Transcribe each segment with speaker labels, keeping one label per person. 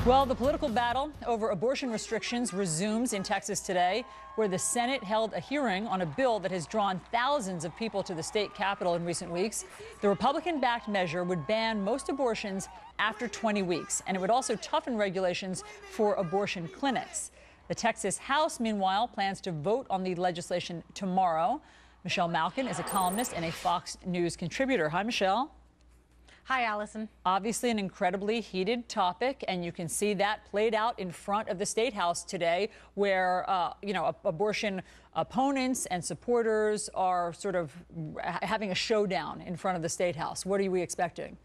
Speaker 1: Well, the political battle over abortion restrictions resumes in Texas today, where the Senate held a hearing on a bill that has drawn thousands of people to the state capitol in recent weeks. The Republican-backed measure would ban most abortions after 20 weeks, and it would also toughen regulations for abortion clinics. The Texas House, meanwhile, plans to vote on the legislation tomorrow. Michelle Malkin is a columnist and a Fox News contributor. Hi, Michelle.
Speaker 2: Hi, Alisyn.
Speaker 1: Obviously an incredibly heated topic, and you can see that played out in front of the State House today, where, abortion opponents and supporters are sort of having a showdown in front of the State House. What are we expecting?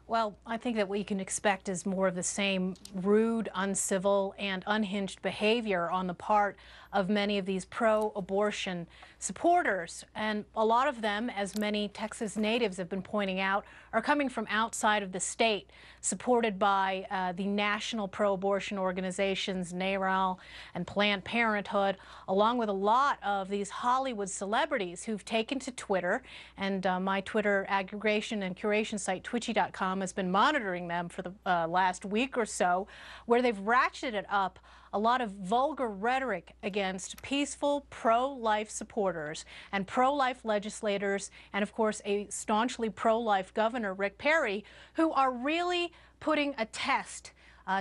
Speaker 2: Well, I think that what you can expect is more of the same rude, uncivil, and unhinged behavior on the part of many of these pro-abortion supporters. And a lot of them, as many Texas natives have been pointing out, are coming from outside of the state, supported by the national pro-abortion organizations, NARAL and Planned Parenthood, along with a lot of these Hollywood celebrities who've taken to Twitter. And my Twitter aggregation and curation site, Twitchy.com, has been monitoring them for the last week or so, where they've ratcheted up a lot of vulgar rhetoric against peaceful pro-life supporters and pro-life legislators, and of course a staunchly pro-life governor, Rick Perry, who are really putting a test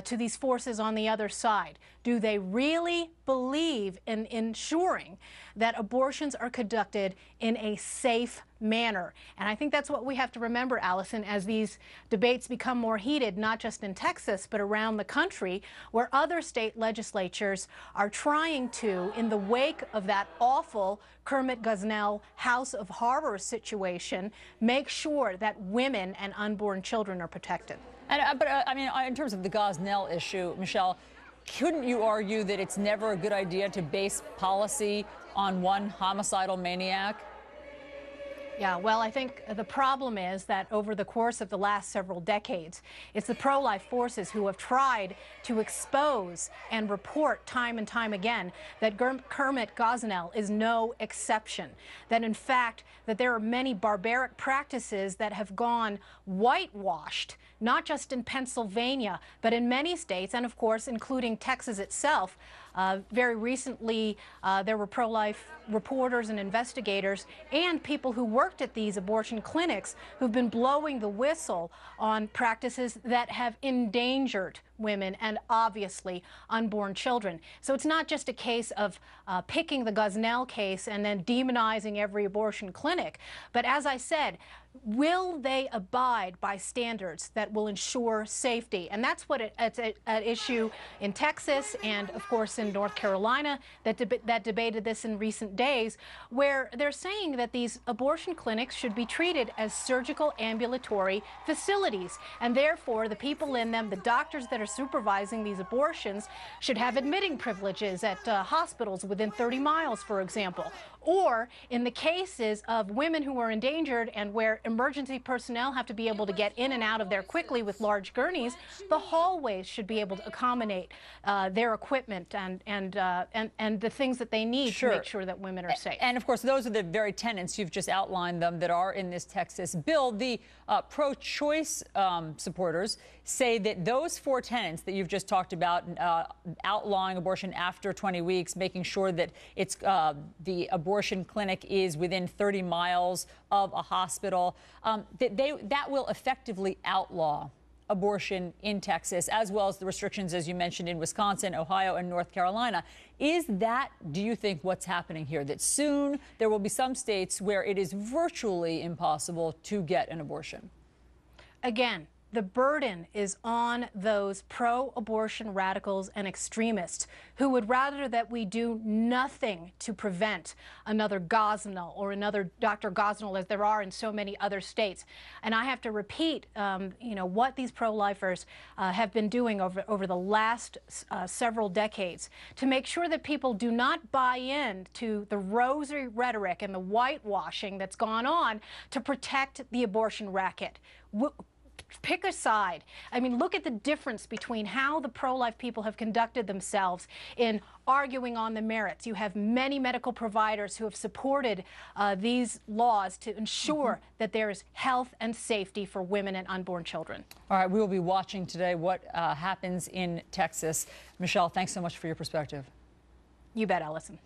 Speaker 2: to these forces on the other side. Do they really believe in ensuring that abortions are conducted in a safe manner? And I think that's what we have to remember, Alisyn, as these debates become more heated, not just in Texas, but around the country, where other state legislatures are trying to, in the wake of that awful Kermit Gosnell House of Horrors situation, make sure that women and unborn children are protected.
Speaker 1: And, in terms of the Gosnell issue, Michelle, couldn't you argue that it's never a good idea to base policy on one homicidal maniac?
Speaker 2: Yeah, well, I think the problem is that over the course of the last several decades, it's the pro-life forces who have tried to expose and report time and time again that Kermit Gosnell is no exception. That, in fact, that there are many barbaric practices that have gone whitewashed, not just in Pennsylvania, but in many states, and of course, including Texas itself. Very recently, there were pro-life reporters and investigators and people who worked at these abortion clinics who've been blowing the whistle on practices that have endangered women and obviously unborn children. So it's not just a case of picking the Gosnell case and then demonizing every abortion clinic, but as I said, will they abide by standards that will ensure safety? And that's what it's at issue in Texas and, of course, in North Carolina that debated this in recent days, where they're saying that these abortion clinics should be treated as surgical ambulatory facilities. And therefore, the people in them, the doctors that are supervising these abortions, should have admitting privileges at hospitals within 30 miles, for example. Or in the cases of women who are endangered and where emergency personnel have to be able to get in and out of there quickly with large gurneys, the hallways should be able to accommodate their equipment and the things that they need to make sure that women are safe.
Speaker 1: And of course, those are the very tenets, you've just outlined them, that are in this Texas bill. The pro-choice supporters say that those four tenets that you've just talked about, outlawing abortion after 20 weeks, making sure that it's the abortion clinic is within 30 miles of a hospital, that will effectively outlaw abortion in Texas, as well as the restrictions, as you mentioned, in Wisconsin, Ohio, and North Carolina. Is that, do you think, what's happening here? That soon there will be some states where it is virtually impossible to get an abortion?
Speaker 2: Again, the burden is on those pro-abortion radicals and extremists who would rather that we do nothing to prevent another Gosnell or another Dr. Gosnell, as there are in so many other states. And I have to repeat, what these pro-lifers have been doing over the last several decades to make sure that people do not buy in to the rosy rhetoric and the whitewashing that's gone on to protect the abortion racket. pick a side. I mean, look at the difference between how the pro-life people have conducted themselves in arguing on the merits. You have many medical providers who have supported these laws to ensure that there is health and safety for women and unborn children.
Speaker 1: All right, we will be watching today what happens in Texas. Michelle, thanks so much for your perspective.
Speaker 2: You bet, Alisyn.